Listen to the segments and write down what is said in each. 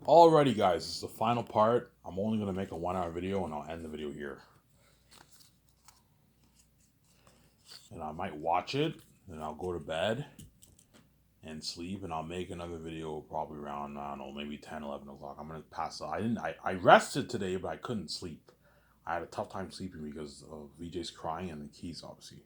Alrighty, guys, this is the final part. I'm only going to make a 1 hour video and I'll end the video here. And I might watch it, then I'll go to bed and sleep, and I'll make another video probably around, I don't know, maybe 10, 11 o'clock. I'm going to pass out. I rested today, but I couldn't sleep. I had a tough time sleeping because of VJ's crying and the keys, obviously.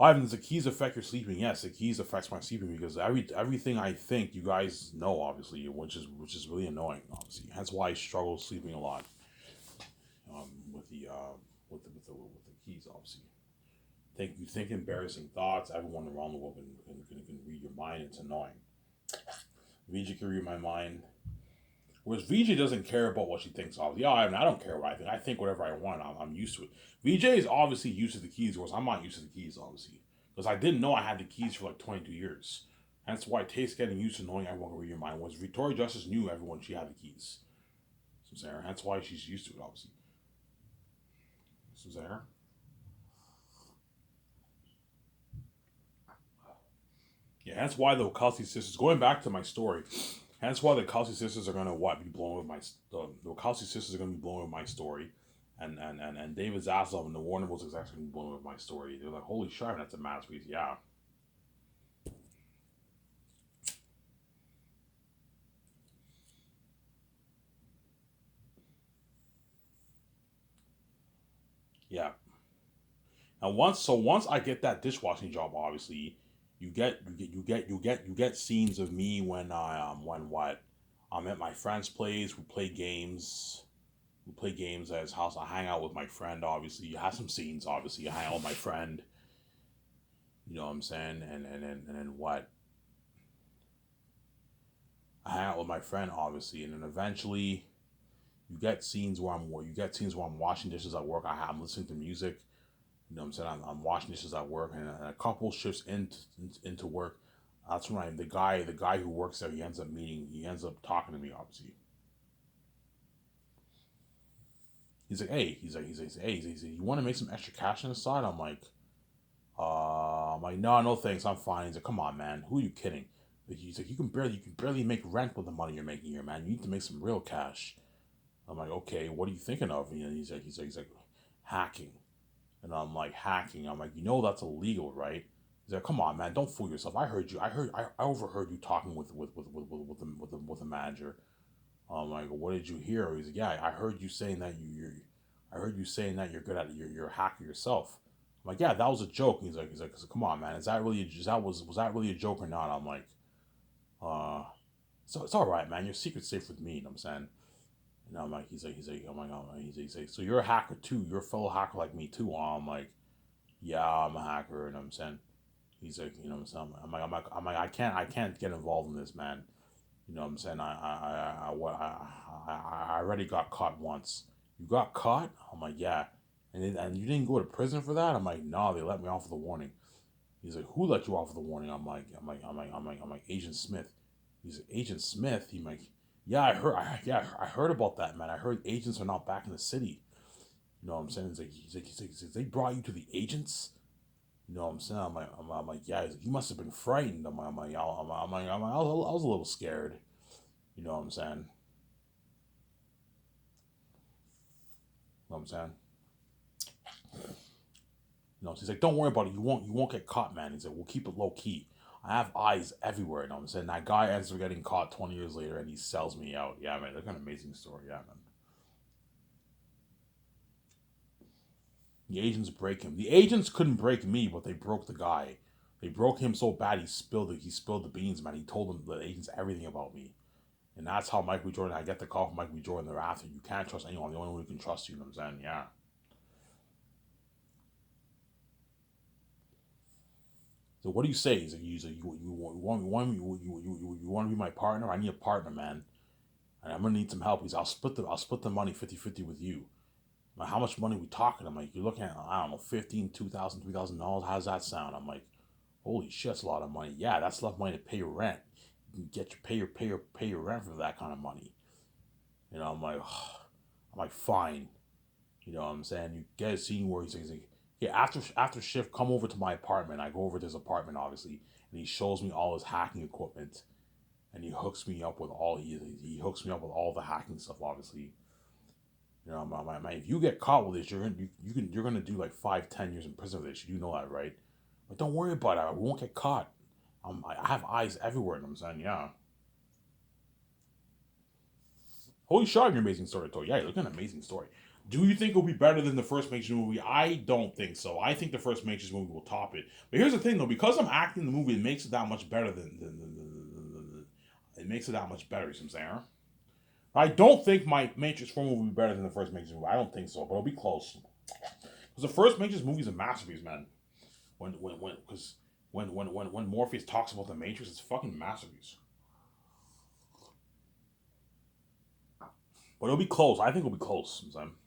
Ivan, does the keys affect your sleeping? Yes, the keys affects my sleeping because everything I think you guys know, obviously, which is really annoying, obviously. Hence why I struggle sleeping a lot. With the keys, obviously. You think embarrassing thoughts. Everyone around the world can read your mind. It's annoying. VJ can read my mind. Whereas VJ doesn't care about what she thinks of. Yeah, I don't care what I think. I think whatever I want. I'm used to it. VJ is obviously used to the keys, whereas I'm not used to the keys, obviously. Because I didn't know I had the keys for like 22 years. That's why Tate's getting used to knowing everyone can read your mind. Whereas Victoria Justice knew everyone she had the keys. So Sarah, that's why she's used to it, obviously. So Sarah. Yeah, that's why the Wachowski sisters. Going back to my story, that's why the Wachowski sisters are gonna be blown with my the Wachowski sisters are gonna be blown with my story, and David Zaslav and the Warner Bros. Execs are gonna be blown with my story. They're like, holy shit, that's a masterpiece. Yeah. Yeah. And once I get that dishwashing job, obviously, you get scenes of me when what I'm at my friend's place. We play games at his house. I hang out with my friend. Obviously, you have some scenes. Obviously, I hang out with my friend. You know what I'm saying? And then what? I hang out with my friend, obviously, and then eventually you get scenes where I'm washing dishes at work. I'm listening to music. You know what I'm saying? I'm washing dishes at work, and a couple shifts into work. That's when the guy who works there, he ends up talking to me, obviously. He's like, hey, you want to make some extra cash on the side? I'm like, no, no thanks, I'm fine. He's like, come on, man, who are you kidding? He's like, you can barely make rent with the money you're making here, man. You need to make some real cash. I'm like, okay, what are you thinking of? And he's like, hacking. And I'm like, hacking. I'm like, that's illegal, right? He's like, come on, man, don't fool yourself. I overheard you talking with the manager. I'm like, what did you hear? He's like, yeah, I heard you saying that I heard you saying that you're good at it. You're a hacker yourself. I'm like, yeah, that was a joke. He's like, come on, man, was that really a joke or not? I'm like, uh, so it's all right, man. Your secret's safe with me. You know what I'm saying? And I'm like, he's like, so you're a hacker too. You're a fellow hacker like me too. I'm like, yeah, I'm a hacker. You know what I'm saying? He's like, you know what I'm saying? I'm like, I can't get involved in this, man. You know what I'm saying? I already got caught once. You got caught? I'm like, yeah. And you didn't go to prison for that? I'm like, no, they let me off with a warning. He's like, who let you off with a warning? I'm like, Agent Smith. He's like, Agent Smith? He's like, yeah, I heard about that, man. I heard agents are not back in the city. You know what I'm saying? He's like, they brought you to the agents? You know what I'm saying? I'm like, yeah. He's like, you must have been frightened. I was a little scared. You know what I'm saying? You know what I'm saying? He's like, don't worry about it. You won't get caught, man. He's like, we'll keep it low key. I have eyes everywhere. You know what I'm saying? That guy ends up getting caught 20 years later, and he sells me out. Yeah, man. That's an amazing story. Yeah, man. The agents break him. The agents couldn't break me, but they broke the guy. They broke him so bad he spilled the beans, man. He told them the agents everything about me. And that's how Michael B. Jordan, I get the call from Michael B. Jordan thereafter. You can't trust anyone. The only one who can trust you, you know what I'm saying? Yeah. So what do you say? He's like, you want to be my partner? I need a partner, man. And I'm gonna need some help. I'll split the money 50-50 with you. I'm like, how much money we talking? I'm like, you're looking at, I don't know, 15, 2,000, $3,000. How's that sound? I'm like, holy shit, that's a lot of money. Yeah, that's enough money to pay your rent. You can pay your rent for that kind of money. I'm like, I'm like, fine. You know what I'm saying? You get a scene where he's like, yeah, after shift, come over to my apartment. I go over to his apartment, obviously, and he shows me all his hacking equipment. and he hooks me up with all he hooks me up with all the hacking stuff. Obviously, you know, if you get caught with this, you're gonna do like 5, 10 years in prison for this. You know that, right? But don't worry about it. We won't get caught. I have eyes everywhere. You know what I'm saying, yeah. Holy shot, your amazing story, Toy. Yeah, look at an amazing story. Do you think it'll be better than the first Matrix movie? I don't think so. I think the first Matrix movie will top it. But here's the thing, though, because I'm acting in the movie, it makes it that much better it makes it that much better. You see what I'm saying? I don't think my Matrix 4 movie will be better than the first Matrix movie. I don't think so, but it'll be close. Because the first Matrix movie is a masterpiece, man. Because when Morpheus talks about the Matrix, it's a fucking masterpiece. But it'll be close. I think it'll be close. You know what I'm saying?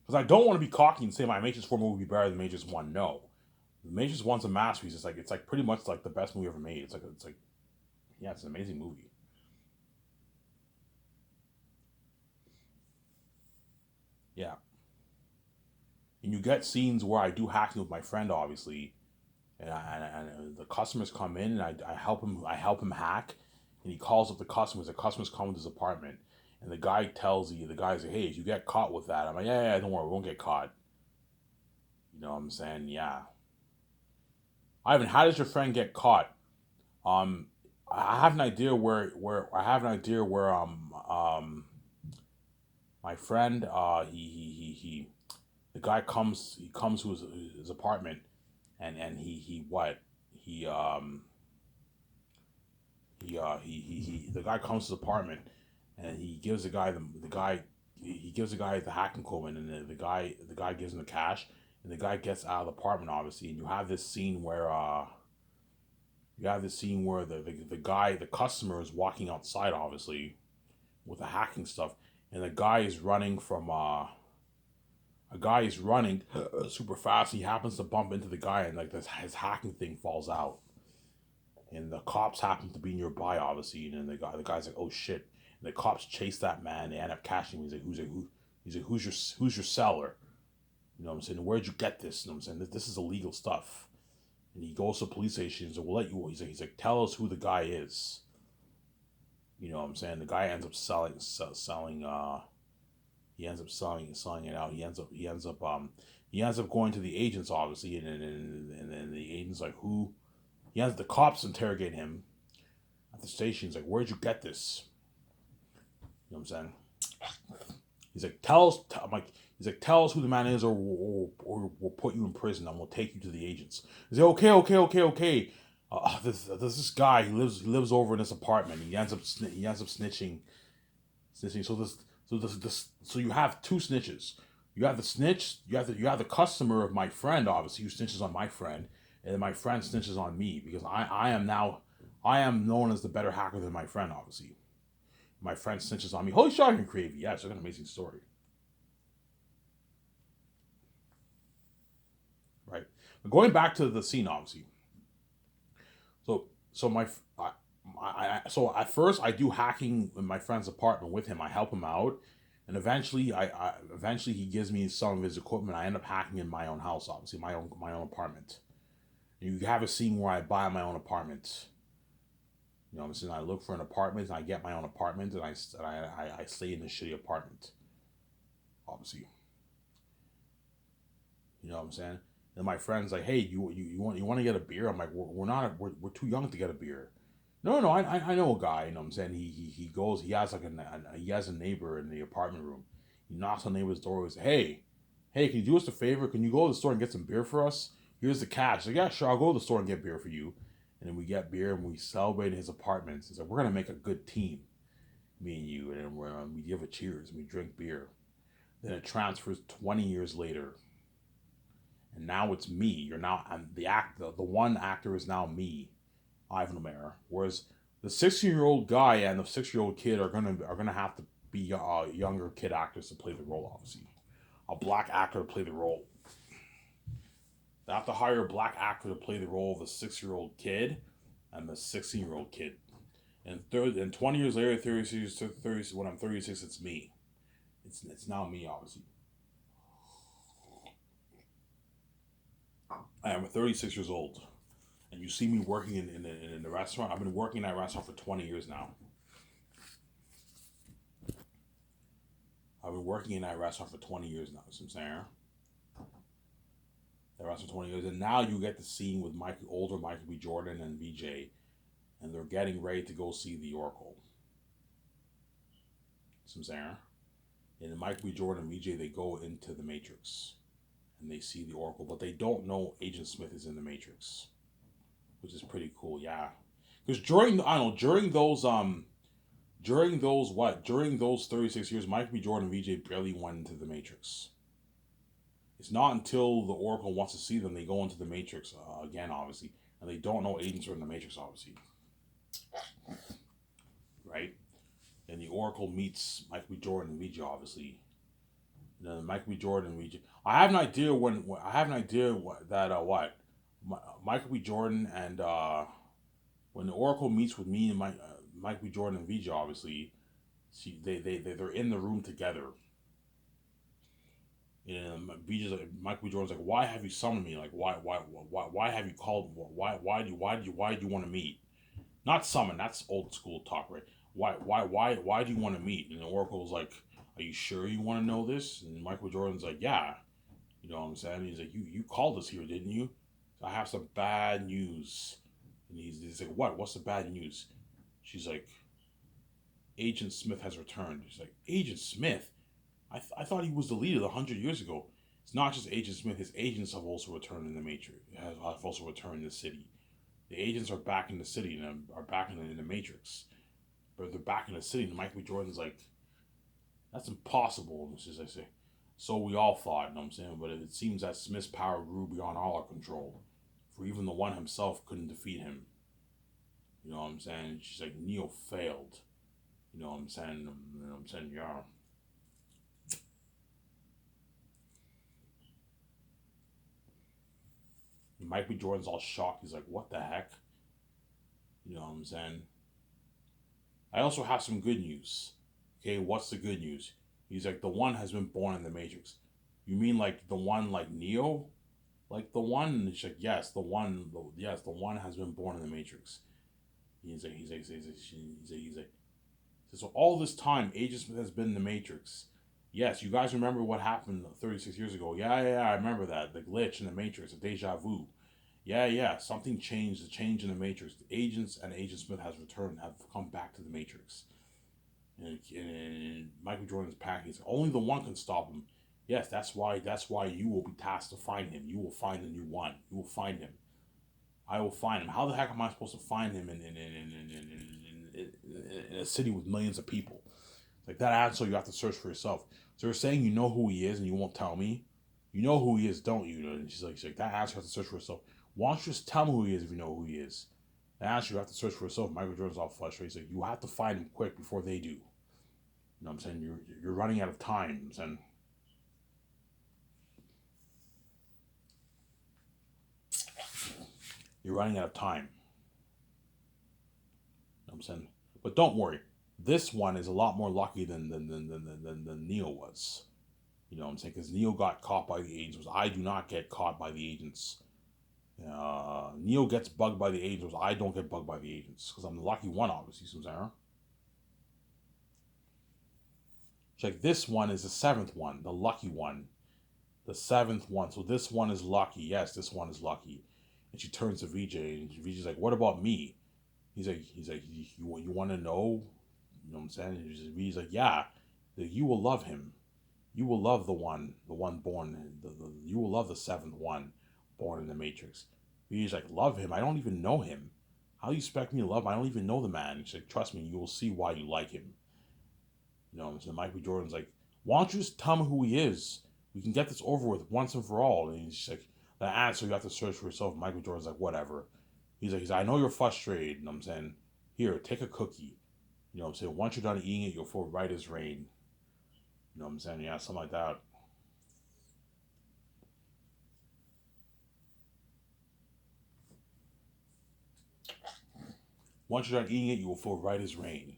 Because I don't want to be cocky and say my Matrix 4 movie will be better than Matrix 1. No. The Matrix 1's a masterpiece. It's like pretty much like the best movie ever made. It's like yeah, it's an amazing movie. Yeah. And you get scenes where I do hacking with my friend, obviously, and the customers come in and I help him hack, and he calls up the customers. The customers come to his apartment, and the guy tells the guys, hey, if you get caught with that, I'm like, yeah, don't worry, we won't get caught. You know what I'm saying? Yeah. Ivan, how does your friend get caught? Um, I have an idea where my friend the guy comes to his apartment, and he what he the guy comes to his apartment, and he gives the guy he gives the guy the hacking code, and the guy gives him the cash, and the guy gets out of the apartment, obviously, and you have this scene where the customer is walking outside, obviously, with the hacking stuff, and a guy is running super fast. He happens to bump into the guy, and like his hacking thing falls out, and the cops happen to be nearby, obviously, and then the guy's like, oh shit, and the cops chase that man. They end up catching him. He's like, who's your seller? You know what I'm saying? Where'd you get this? You know what I'm saying? This is illegal stuff. And he goes to the police station and says, we'll let you. He's like, tell us who the guy is. You know what I'm saying? The guy ends up selling. He ends up selling it out. He ends up going to the agents, obviously, and then the agents like, who? The cops interrogate him at the station. He's like, where'd you get this? You know what I'm saying? He's like, tell us. He's like, tell us who the man is, or we'll put you in prison and we'll take you to the agents. He's like, okay. There's this guy. He lives over in this apartment. He ends up snitching. So you have two snitches. You have the snitch. You have the customer of my friend, obviously, who snitches on my friend, and then my friend snitches on me because I am known as the better hacker than my friend, obviously. My friend snitches on me. Holy shit, I can create. Yeah, it's like an amazing story, right? But going back to the scene, obviously. So so at first I do hacking in my friend's apartment with him. I help him out, and eventually he gives me some of his equipment. I end up hacking in my own house, obviously my own apartment. And you have a scene where I buy my own apartment. You know what I'm saying? I look for an apartment and I get my own apartment, and I stay in this shitty apartment, obviously. You know what I'm saying? And my friend's like, hey, you want to get a beer? I'm like, we're too young to get a beer. No, no, I know a guy. You know what I'm saying? He goes. He has he has a neighbor in the apartment room. He knocks on the neighbor's door. He says, hey, can you do us a favor? Can you go to the store and get some beer for us? Here's the cash. Like, yeah, sure, I'll go to the store and get beer for you. And then we get beer and we celebrate in his apartment. He's like, we're gonna make a good team, me and you. And then we give a cheers and we drink beer. Then it transfers 20 years later, and now it's me. You're now I'm the actor. The one actor is now me, Ivan O'Mara. Whereas the 16-year-old guy and the 6-year-old kid are gonna have to be younger kid actors to play the role. Obviously, a black actor to play the role. They have to hire a black actor to play the role of the 6-year-old kid and the 16-year-old kid. And 20 years later, 30, when I'm 36, it's me. It's now me, obviously. I am 36 years old. and you see me working in the restaurant. I've been working in that restaurant for 20 years now. I've been working in that restaurant for 20 years now. You know what I'm saying? That restaurant for 20 years. And now you get the scene with older Michael B. Jordan and VJ, and they're getting ready to go see the Oracle. You know what I'm saying? And Michael B. Jordan and VJ, they go into the Matrix and they see the Oracle, but they don't know Agent Smith is in the Matrix, which is pretty cool. Yeah, because during those 36 years, Michael B. Jordan and VJ barely went into the Matrix. It's not until the Oracle wants to see them they go into the Matrix again, obviously, and they don't know agents are in the Matrix, obviously, right? And the Oracle meets Michael B. Jordan and VJ, obviously. And then Michael B. Jordan and VJ. I have an idea what Michael B. Jordan and when the Oracle meets with me and Michael B. Jordan and VJ, obviously, they're in the room together. And Michael B. Jordan's like, why have you summoned me? Like, why have you called? Why do you want to meet? Not summon. That's old school talk, right? Why do you want to meet? And the Oracle's like, are you sure you want to know this? And Michael Jordan's like, yeah. You know what I'm saying? He's like, you called us here, didn't you? I have some bad news. And he's like, what? What's the bad news? She's like, Agent Smith has returned. She's like, Agent Smith? I thought he was deleted 100 years ago. It's not just Agent Smith. His agents have also returned in the Matrix. Have also returned in the city. The agents are back in the city and are back in the Matrix. But they're back in the city. And Michael B. Jordan's like, that's impossible. And it's just, I say, so we all thought, you know what I'm saying? But it seems that Smith's power grew beyond all our control. For even the One himself couldn't defeat him. You know what I'm saying? She's like, Neo failed. You know what I'm saying? You know what I'm saying? Yeah. And Mike B. Jordan's all shocked. He's like, what the heck? You know what I'm saying? I also have some good news. Okay, what's the good news? He's like, the One has been born in the Matrix. You mean like the one like Neo? Like the One? And she's like, yes, the One has been born in the Matrix. He's like, so all this time, Agent Smith has been in the Matrix. Yes, you guys remember what happened 36 years ago. Yeah, I remember that. The glitch in the Matrix, the deja vu. Yeah, something changed, the change in the Matrix. The agents and Agent Smith has returned, have come back to the Matrix. And Michael Jordan's panicking. He's like, only the One can stop him. Yes, that's why you will be tasked to find him. You will find the new One. You will find him. I will find him. How the heck am I supposed to find him in a city with millions of people? Like that answer, you have to search for yourself. So you're saying you know who he is and you won't tell me? You know who he is, don't you? And she's like that answer, you have to search for yourself. Why don't you just tell me who he is if you know who he is? That answer, you have to search for yourself. Michael Jordan's all frustrated. He's like, you have to find him quick before they do. You know what I'm saying? You're running out of time. I'm saying. You're running out of time. You know what I'm saying? But don't worry. This one is a lot more lucky than Neo was. You know what I'm saying? Because Neo got caught by the agents. I do not get caught by the agents. Neo gets bugged by the agents. I don't get bugged by the agents. Because I'm the lucky one, obviously, Susanna. Check, this one is the seventh one, the lucky one. The seventh one. So this one is lucky. Yes, this one is lucky. And she turns to VJ, and VJ's like, what about me? He's like, you want to know? You know what I'm saying? He's like, yeah, you will love him. You will love the one born. You will love the seventh one born in the Matrix. He's like, love him? I don't even know him. How do you expect me to love him? I don't even know the man. He's like, trust me, you will see why you like him. You know what I'm saying? Michael Jordan's like, why don't you just tell me who he is? We can get this over with once and for all. And he's like, the answer you have to search for yourself. Michael Jordan's like, whatever. He's like, I know you're frustrated. You know what I'm saying? Here, take a cookie. You know what I'm saying? Once you're done eating it, you'll feel right as rain. You know what I'm saying? Yeah, something like that. Once you're done eating it, you will feel right as rain.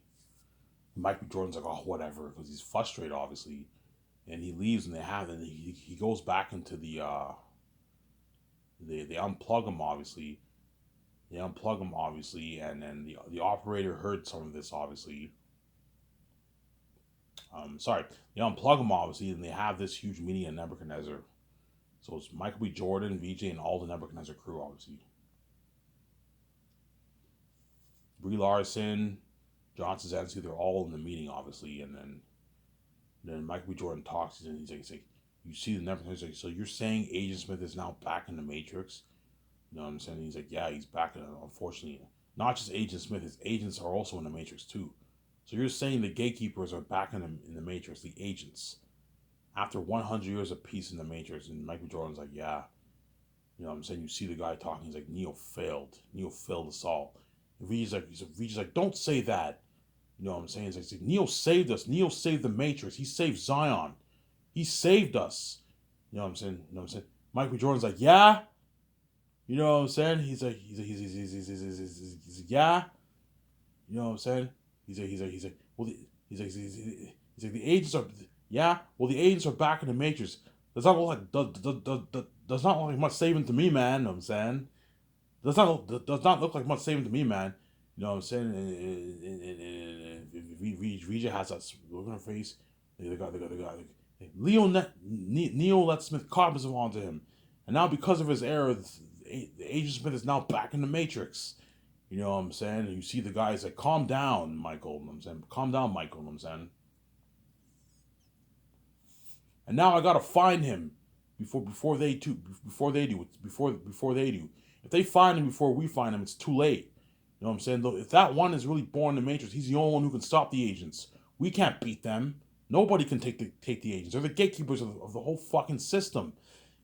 Michael Jordan's like, oh, whatever, because he's frustrated, obviously. And he leaves, and he goes back into they unplug him, obviously. They unplug him, obviously, and then the operator heard some of this, obviously. Sorry, they unplug him, obviously, and they have this huge meeting in Nebuchadnezzar. So it's Michael B. Jordan, VJ, and all the Nebuchadnezzar crew, obviously. Brie Larson, John Krasinski, they're all in the meeting, obviously, and then Michael B. Jordan talks, and he's like, you see the Nebuchadnezzar, so you're saying Agent Smith is now back in the Matrix? You know what I'm saying? He's like, yeah, he's back. Unfortunately, not just Agent Smith, his agents are also in the Matrix too. So you're saying the gatekeepers are back in the Matrix, the agents, after 100 years of peace in the Matrix. And Michael Jordan's like, yeah. You know what I'm saying? You see the guy talking. He's like, Neo failed. Neo failed us all. And V's like, don't say that. You know what I'm saying? He's like, Neo saved us. Neo saved the Matrix. He saved Zion. He saved us. You know what I'm saying? You know what I'm saying? Michael Jordan's like, yeah. You know what I'm saying? He's like, yeah. You know what I'm saying? Well, he's like, the agents are, yeah. Well, the agents are back in the Matrix. Does not look like, does not look like much saving to me, man. You know what I'm saying? Does not look like much saving to me, man. You know what I'm saying? Vija has that look on her face. The guy. Neo let Smith cognizant onto him, and now because of his error, Agent Smith is now back in the Matrix. You know what I'm saying? And you see the guys like, calm down, Michael. You know what I'm saying? Calm down, Michael. You know what I'm saying? And now I gotta find him before they do. If they find him before we find him, it's too late. You know what I'm saying? If that one is really born in the Matrix, he's the only one who can stop the agents. We can't beat them. Nobody can take the agents. They're the gatekeepers of the whole fucking system.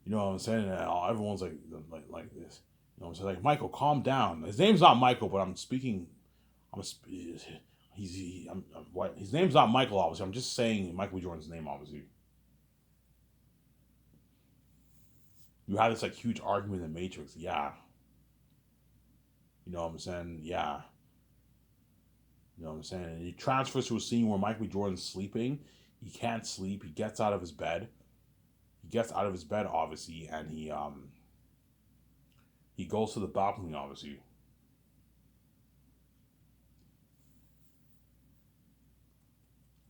You know what I'm saying? And everyone's like this. You know what I'm saying? Like, Michael, calm down. His name's not Michael, but I'm speaking. His name's not Michael. Obviously, I'm just saying Michael Jordan's name. Obviously, you had this like huge argument in the Matrix. Yeah, you know what I'm saying? Yeah, you know what I'm saying? And he transfers to a scene where Michael Jordan's sleeping. He can't sleep. He gets out of his bed. Obviously, and he goes to the balcony. Obviously,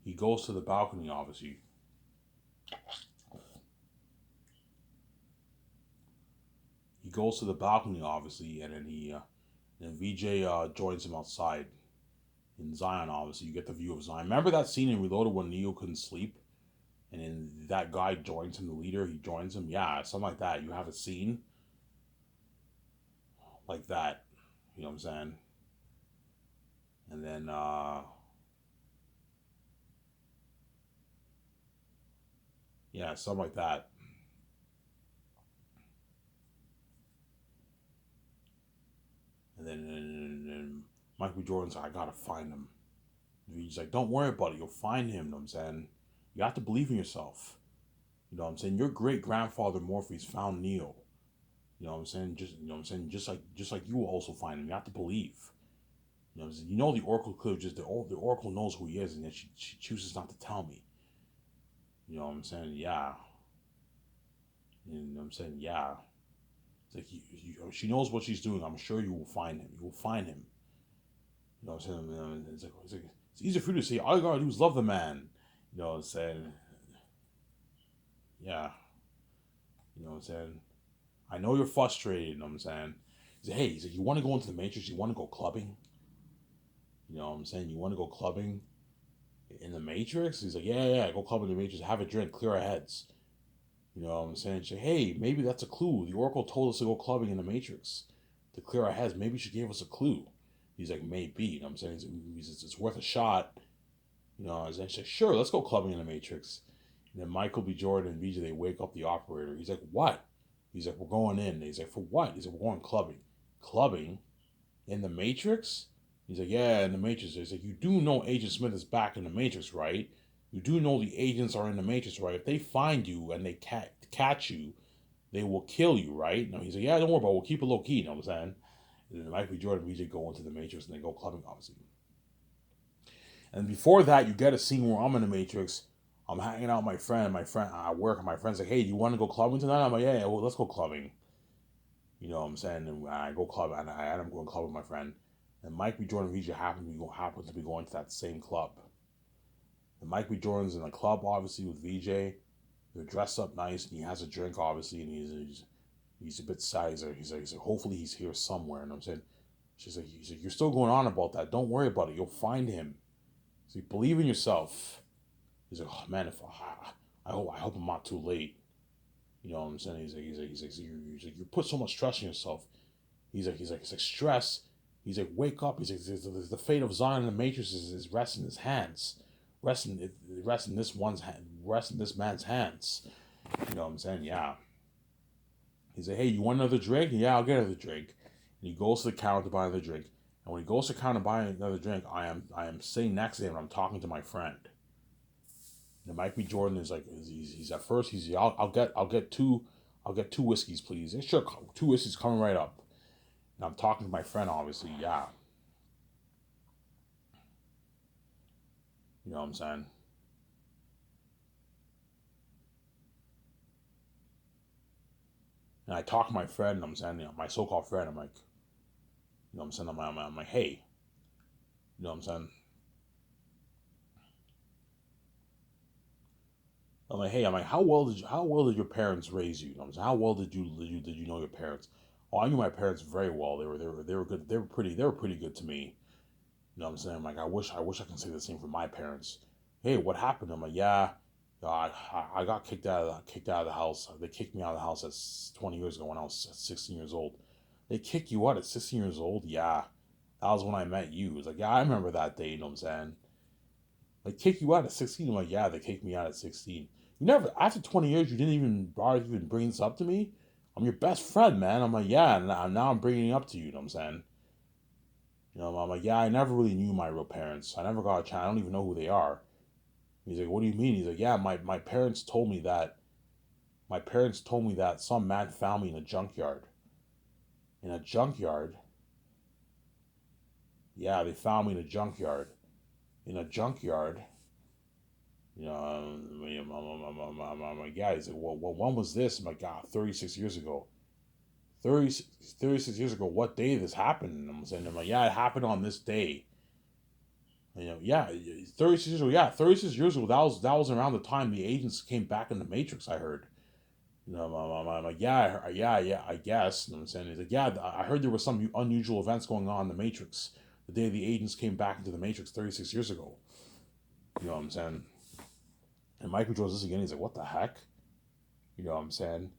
he goes to the balcony. Obviously, he goes to the balcony. Obviously, and then VJ joins him outside in Zion. Obviously, you get the view of Zion. Remember that scene in Reloaded when Neo couldn't sleep, and then that guy joins him, the leader. He joins him. Yeah, something like that. You have a scene like that. You know what I'm saying? And then yeah, something like that. And then Michael Jordan's like, I gotta find him. He's like, don't worry about it. You'll find him. You know what I'm saying? You have to believe in yourself. You know what I'm saying? Your great grandfather Morpheus found Neo. You know what I'm saying? Just like you will also find him. You have to believe. You know what I'm saying? You know the Oracle could have just the Oracle knows who he is, and yet she chooses not to tell me. You know what I'm saying? Yeah. You know what I'm saying? Yeah. It's like she knows what she's doing. I'm sure you will find him. You will find him. You know what I'm saying? It's easier for you to say, all you gotta do is love the man. You know what I'm saying? Yeah. You know what I'm saying? I know you're frustrated. You know what I'm saying? He said, you want to go into the Matrix? You want to go clubbing? You know what I'm saying? You want to go clubbing in the Matrix? He's like, yeah, go clubbing in the Matrix. Have a drink, clear our heads. You know what I'm saying? She's like, hey, maybe that's a clue. The Oracle told us to go clubbing in the Matrix to clear our heads. Maybe she gave us a clue. He's like, maybe. You know what I'm saying? It's worth a shot. You know, and she's like, sure, let's go clubbing in the Matrix. And then Michael B. Jordan and VJ, they wake up the operator. He's like, what? He's like, we're going in. And he's like, for what? He's like, we're going clubbing. Clubbing? In the Matrix? He's like, yeah, in the Matrix. He's like, you do know Agent Smith is back in the Matrix, right? You do know the agents are in the Matrix, right? If they find you and they catch you, they will kill you, right? No, he's like, yeah, don't worry about it. We'll keep it low key, you know what I'm saying? And then Michael B. Jordan and VJ go into the Matrix and they go clubbing, obviously. And before that, you get a scene where I'm in the Matrix. I'm hanging out with my friend at work, and my friend's like, hey, do you want to go clubbing tonight? I'm like, yeah, well, let's go clubbing. You know what I'm saying? And I go club, and I end up going club with my friend. And Mike B. Jordan and VJ happen to be going to that same club. And Mike B. Jordan's in the club, obviously, with VJ. They're dressed up nice, and he has a drink, obviously, and he's a bit sad. He's like, hopefully he's here somewhere. And I'm saying, he's like, you're still going on about that. Don't worry about it. You'll find him. He's like, believe in yourself. He's like, oh man, if I hope I'm not too late. You know what I'm saying? He's like, you put so much stress on yourself. He's like, stress. He's like, wake up. He's like, the fate of Zion and the Matrix is rest in his hands, rest in this one's hand, rest in this man's hands. You know what I'm saying? Yeah. He's like, hey, you want another drink? Yeah, I'll get another drink. And he goes to the counter to buy another drink. And when he goes to the counter to buy another drink, I am sitting next to him and I'm talking to my friend. And Mike B. Jordan is like, he's at first I'll get two whiskeys, please. Yeah, sure, two whiskeys coming right up. And I'm talking to my friend, obviously, yeah. You know what I'm saying? And I talk to my friend, and I'm saying, you know, my so-called friend, I'm like, you know what I'm saying? I'm like, hey, you know what I'm saying? I'm like, hey, how well did your parents raise you? You know what I'm saying? How well did you know your parents? Oh, I knew my parents very well. They were good. They were pretty good to me. You know what I'm saying? I'm like, I wish I can say the same for my parents. Hey, what happened? I'm like, yeah, I got kicked out of the house. They kicked me out of the house at 20 years ago when I was 16 years old. They kick you out at 16 years old? Yeah, that was when I met you. It's like, yeah, I remember that day. You know what I'm saying? They kick you out at 16. I'm like, yeah, they kicked me out at 16. You never, after 20 years, you didn't even bother to even bring this up to me. I'm your best friend, man. I'm like, yeah, now I'm bringing it up to you. You know what I'm saying? You know, I'm like, yeah, I never really knew my real parents. I never got a chance. I don't even know who they are. He's like, what do you mean? He's like, yeah, my parents told me that. My parents told me that some man found me in a junkyard. In a junkyard? Yeah, they found me in a junkyard. In a junkyard? You know, I'm like, yeah. He's like, well, when was this? I'm like, God, 36 years ago. 36 years ago, what day this happened? And I'm saying, I'm like, yeah, it happened on this day. You know, yeah, 36 years ago. Yeah, 36 years ago. That was around the time the agents came back in the Matrix. I heard. You know, I'm like, yeah, yeah, I guess. You know what I'm saying? He's like, yeah, I heard there was some unusual events going on in the Matrix the day the agents came back into the Matrix 36 years ago. You know what I'm saying? And Michael Jordan's this again. He's like, what the heck? You know what I'm saying?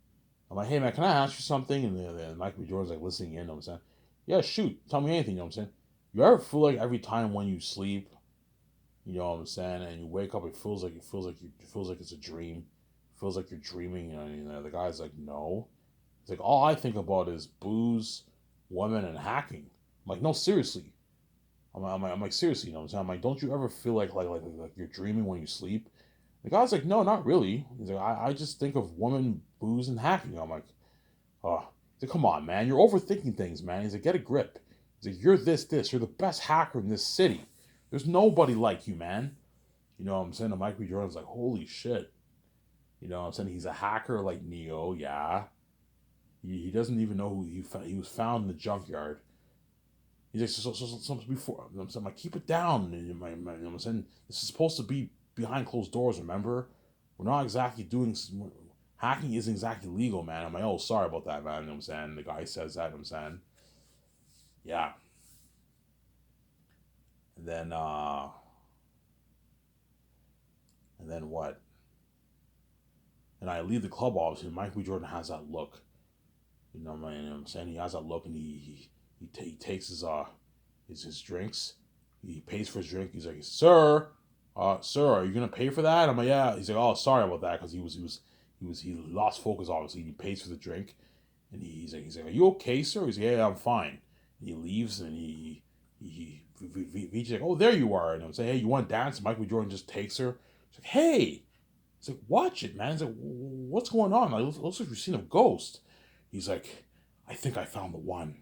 I'm like, hey man, can I ask you something? And then Michael Jordan's like listening in. You know what I'm saying? Yeah, shoot, tell me anything. You know what I'm saying? You ever feel like every time when you sleep, you know what I'm saying, and you wake up, it feels like it's a dream. It feels like you're dreaming. You know, the guy's like, no. It's like all I think about is booze, women, and hacking. I'm like, no, seriously. I'm like, seriously, you know what I'm saying? I'm like, don't you ever feel like you're dreaming when you sleep? The guy's like, no, not really. He's like, I just think of women, booze, and hacking. I'm like, oh, he's like, come on, man, you're overthinking things, man. He's like, get a grip. He's like, you're this. You're the best hacker in this city. There's nobody like you, man. You know what I'm saying? And Mike B. Jordan's like, holy shit. You know what I'm saying? He's a hacker like Neo, yeah. He doesn't even know who he was found in the junkyard. He's like, so before, I'm saying, like, keep it down. You know what I'm saying? This is supposed to be behind closed doors, remember? We're not exactly doing, hacking isn't exactly legal, man. I'm like, oh, sorry about that, man. You know what I'm saying? The guy says that, you know what I'm saying? Yeah. And then what? And I leave the club, obviously. Mike B. Jordan has that look. You know what I'm saying? He has that look, and he takes his drinks. He pays for his drink. He's like, sir, are you gonna pay for that? I'm like, yeah. He's like, oh, sorry about that, because he lost focus. Obviously, he pays for the drink, and he's like, are you okay, sir? He's like, yeah, I'm fine. And he leaves, and he's like, oh, there you are. And I'm saying, hey, you want to dance? Michael Jordan just takes her. He's like, hey. He's like, watch it, man. He's like, what's going on? Like, looks like you've seen a ghost. He's like, I think I found the one.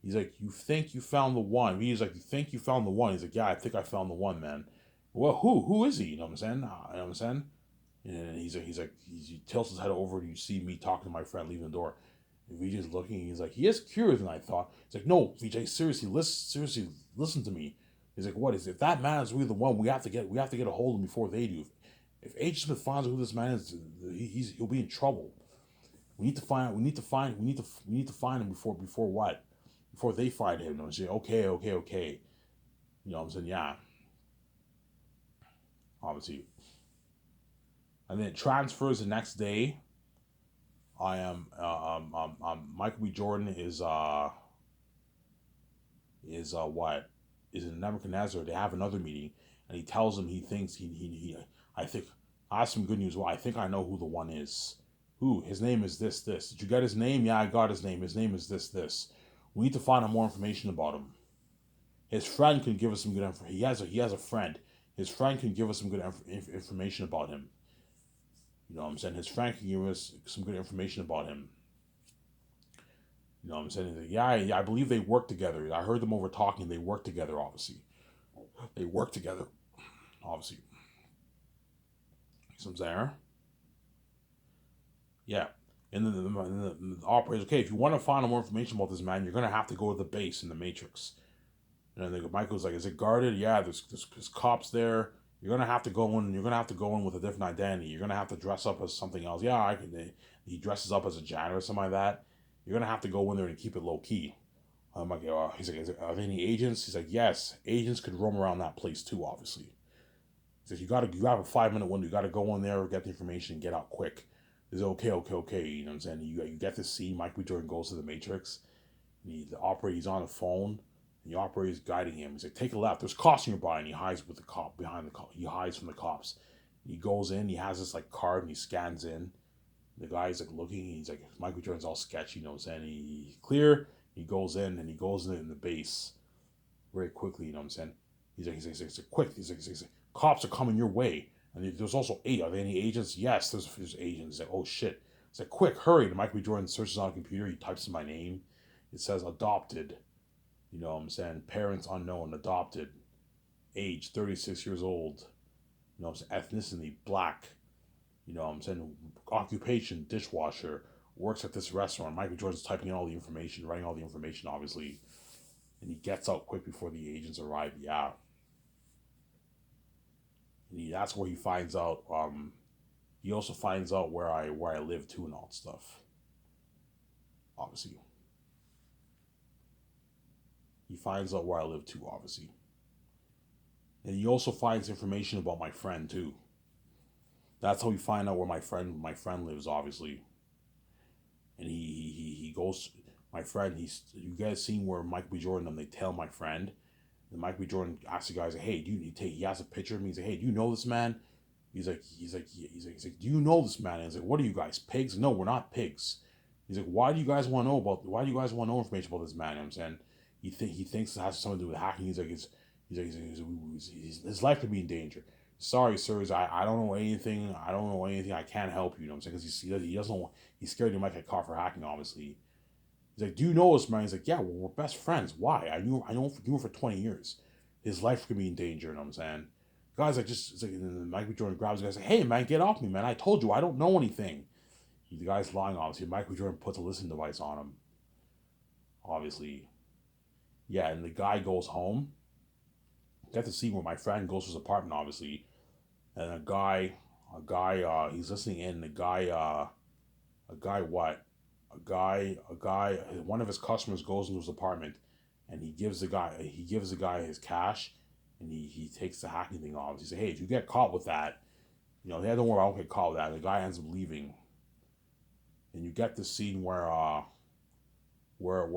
He's like, you think you found the one? He's like, you think you found the one? He's like, yeah, I think I found the one, man. Well, who is he? You know what I'm saying? You know what I'm saying? And he tilts his head over, and you see me talking to my friend leaving the door. VJ's looking. He's like, he is curious than I thought. He's like, no, VJ, seriously, listen to me. He's like, what is it? If that man is really the one, we have to get a hold of him before they do. If Agent Smith finds out who this man is, he'll be in trouble. We need to find him before what? Before they find him. I'm saying, okay. You know what I'm saying? Yeah. Obviously. And then it transfers the next day. I am Michael B. Jordan is what? Is in Nebuchadnezzar. They have another meeting, and he tells him he thinks he I think I have some good news. Well, I think I know who the one is. Who? His name is this. Did you get his name? Yeah, I got his name. His name is this. We need to find out more information about him. His friend can give us some good information. He has a friend. His friend can give us some good information about him. You know what I'm saying? His friend can give us some good information about him. You know what I'm saying? Like, yeah, I believe they work together. I heard them over talking. They work together, obviously. They work together, obviously. Some there. Yeah. And then the operator's, okay, if you want to find out more information about this man, you're going to have to go to the base in the Matrix. And then Michael's like, is it guarded? Yeah, there's cops there. You're going to have to go in. You're going to have to go in with a different identity. You're going to have to dress up as something else. Yeah, I can. He dresses up as a janitor or something like that. You're going to have to go in there and keep it low key. I'm like, he's like, are there any agents? He's like, yes, agents could roam around that place too, obviously. He says, you have a 5-minute window. You got to go in there, get the information, and get out quick. He's okay. You know what I'm saying? You get to see Michael B. Jordan goes to the Matrix. The operator, he's on the phone. And the operator is guiding him. He's like, take a left. There's cops nearby, and he hides with the cop behind the cop. He hides from the cops. He goes in. He has this like card, and he scans in. The guy's like looking. He's like, Michael Jordan's all sketchy, you know what I'm saying? He's clear. He goes in, and he goes in the base very quickly, you know what I'm saying? He's like quick. He's like, cops are coming your way. And there's also 8. Are there any agents? Yes, there's agents. He's like, oh shit. He's like, quick, hurry. And Michael B. Jordan searches on a computer. He types in my name. It says adopted. You know what I'm saying? Parents unknown, adopted. Age 36 years old. You know what I'm saying? Ethnicity black. You know what I'm saying? Occupation dishwasher. Works at this restaurant. Michael Jordan's typing in all the information, writing all the information, obviously. And he gets out quick before the agents arrive. Yeah. And that's where he finds out. He also finds out where I live too and all that stuff. Obviously. He finds out where I live too, obviously. And he also finds information about my friend too. That's how we find out where my friend lives, obviously. And he goes. My friend, you guys seen where Michael B. Jordan they tell my friend. And Michael B. Jordan asks the guys, hey, he has a picture of me. He's like, hey, do you know this man? He's like, do you know this man? And he's like, what are you guys, pigs? No, we're not pigs. He's like, why do you guys want to know information about this man? You know what I'm saying? He thinks it has something to do with hacking. He's like, his life could be in danger. Sorry, sirs, I don't know anything. I can't help you. You know what I'm saying? Because he doesn't want, he's scared he might get caught for hacking, obviously. He's like, do you know this man? He's like, yeah, well, we're best friends. Why? I knew him for 20 years. His life could be in danger, you know what I'm saying? Guys, it's like, Michael B. Jordan grabs the guy and says, hey, man, get off me, man. I told you, I don't know anything. The guy's lying, obviously. Michael B. Jordan puts a listening device on him. Obviously. Yeah, and the guy goes home. Get to see where my friend goes to his apartment, obviously. And a guy, he's listening in. One of his customers goes into his apartment, and he gives the guy his cash, and he takes the hacking thing off. He says, hey, if you get caught with that, you know, don't worry, I won't get caught with that. The guy ends up leaving, and you get the scene where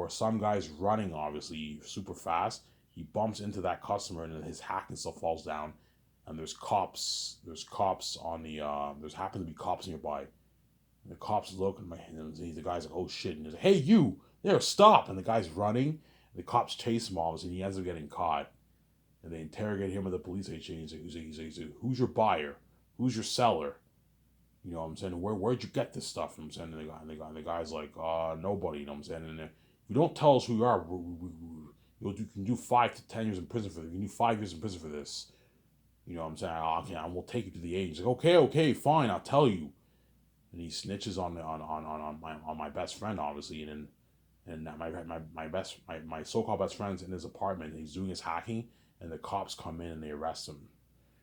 some guy's running, obviously super fast. He bumps into that customer, and his hacking stuff falls down. And there's cops on the there's happen to be cops nearby. And the cops look, and the guy's like, oh shit, and he's like, hey you, there, stop. And the guy's running, and the cops chase him, obviously, and he ends up getting caught. And they interrogate him at the police station. He's like, who's your buyer? Who's your seller? You know what I'm saying? Where'd you get this stuff? And I'm saying, and the guy's like, nobody. You know what I'm saying? And if you don't tell us who you are, you can do 5 to 10 years in prison for this. You can do 5 years in prison for this. You know what I'm saying? I will take you to the agent. He's like, okay, fine, I'll tell you. and he snitches on my best friend, obviously, and my so-called best friend's in his apartment, and he's doing his hacking, and the cops come in and they arrest him.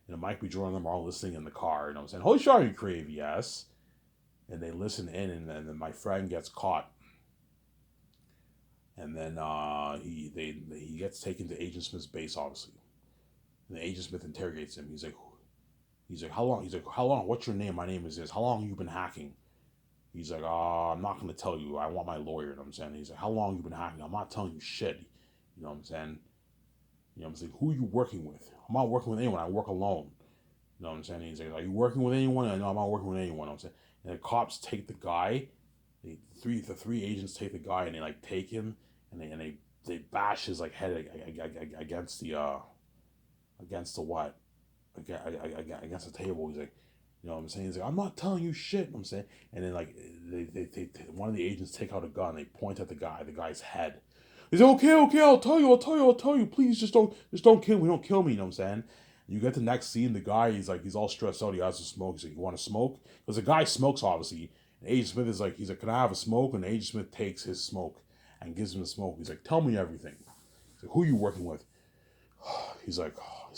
And Mike B. Jordan and them are all listening in the car, and I'm saying, "Holy shit, are you Crave?" Yes. And they listen in, and then my friend gets caught, and then he gets taken to Agent Smith's base, obviously, and the Agent Smith interrogates him. He's like, "How long?" He's like, "How long? What's your name?" "My name is this." "How long have you been hacking?" He's like, I'm not gonna tell you. I want my lawyer." You know what I'm saying? He's like, "How long you been hacking?" "I'm not telling you shit." You know what I'm saying? You know what I'm saying? "Who are you working with?" "I'm not working with anyone. I work alone." You know what I'm saying? He's like, "Are you working with anyone?" "No, I'm not working with anyone." You know what I'm saying? And the cops take the guy. The three agents take the guy, and they like take him, and they bash his like head against the what? Against the table. He's like, you know what I'm saying? He's like, "I'm not telling you shit." You know what I'm saying? And then like one of the agents take out a gun. They point at the guy's head. He's like, "Okay, okay, I'll tell you. Please just don't kill me. Don't kill me." You know what I'm saying? You get the next scene. The guy, he's all stressed out. He has to smoke. He's like, "You want to smoke?" Because the guy smokes, obviously. And Agent Smith is like, he's like, "Can I have a smoke?" And Agent Smith takes his smoke and gives him the smoke. He's like, "Tell me everything." He's like, "Who are you working with?"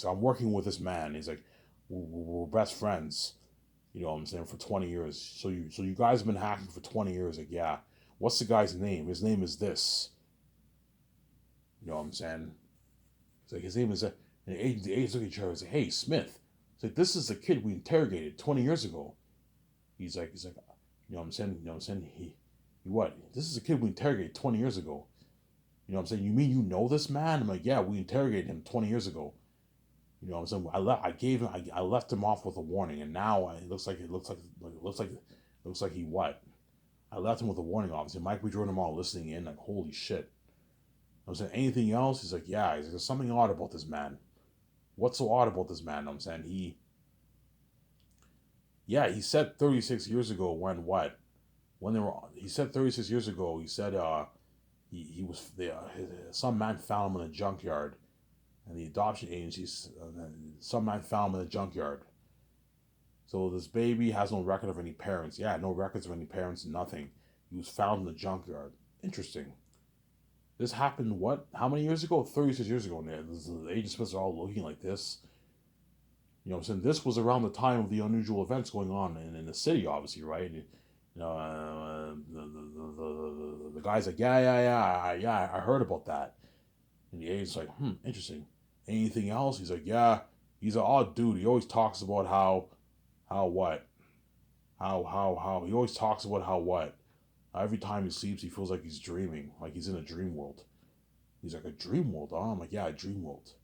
"I'm working with this man." He's like, we're best friends." You know what I'm saying? For 20 years. So you guys have been hacking for 20 years. Like, yeah. "What's the guy's name?" "His name is this." You know what I'm saying? It's like, his name is, and the agents look at each other and say, "Hey, Smith." It's like, "This is the kid we interrogated 20 years ago." He's like, you know what I'm saying? You know what I'm saying? He what? "This is a kid we interrogated 20 years ago." You know what I'm saying? "You mean you know this man?" I'm like, "Yeah, we interrogated him 20 years ago." You know what I'm saying? I left him off with a warning, and now it looks like he what? I left him with a warning, obviously. Mike B. Jordan all listening in, like, holy shit. I'm saying, "Anything else?" He's like, "Yeah." He's like, "There's something odd about this man." "What's so odd about this man?" I'm saying, he said 36 years ago when what? He said 36 years ago, he said, he was, some man found him in a junkyard, and the adoption agencies, some man found him in a junkyard. So this baby has no record of any parents. Yeah, no records of any parents, nothing. He was found in the junkyard. Interesting. This happened what? How many years ago? 36 years ago. Now, the Agent Smiths are all looking like this. You know what I'm saying? This was around the time of the unusual events going on in the city, obviously, right? And, the guy's like, "Yeah, yeah, yeah, yeah, I heard about that." And the agent's like, "Interesting. Anything else?" He's like, "Yeah." He's an odd dude. He always talks about how what? How he always talks about how what? Every time he sleeps, he feels like he's dreaming, like he's in a dream world. He's like, "A dream world?" "Oh." I'm like, "Yeah, a dream world."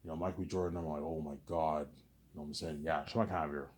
Mike B. Jordan, I'm like, "Oh my God." You know what I'm saying? Yeah, Shemai Kavir.